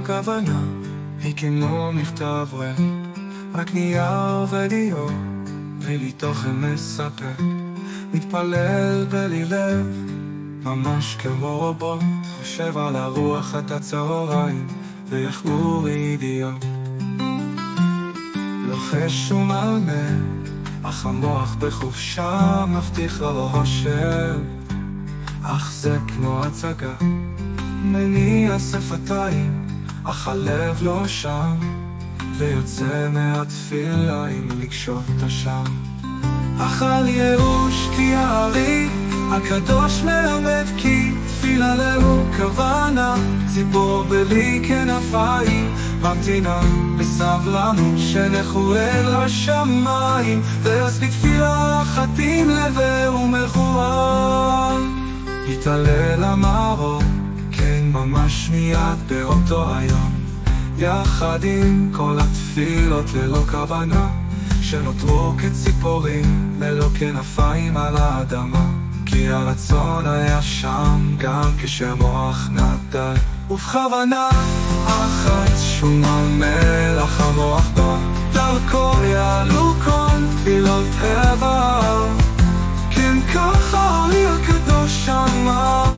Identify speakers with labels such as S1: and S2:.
S1: כוונה, היא כמו מכתב רק נייר ודיו, בלי לי תוכן מספק. מתפלל בלי לב, ממש כמו רובוט, חושב על הרוח את הצהריים, ויחגור אידיוט. לוחש ומלמל, אך המוח בחופשה, מבטיח לו אושר, אך זה כמו הצגה. מניע שפתיים, אך הלב לא שם, ויוצא מהתפילה עם לקשות השם. אך על ייאוש כי הארי הקדוש מלמד, כי תפילה להו כוונה, ציפור בלי כנפיים ממתינה בסבלנות שנחו אל השמיים, ואז בתפילה חתים לב ומכוון, יתעלל המרור, כן ממש מיד באותו היום, יחד עם כל התפילות ללא כוונה, שנותרו כציפורים ללא כנפיים על האדמה. כי הרצון היה שם גם כשהמוח נדל, ובכוונה אחת שהוא ממש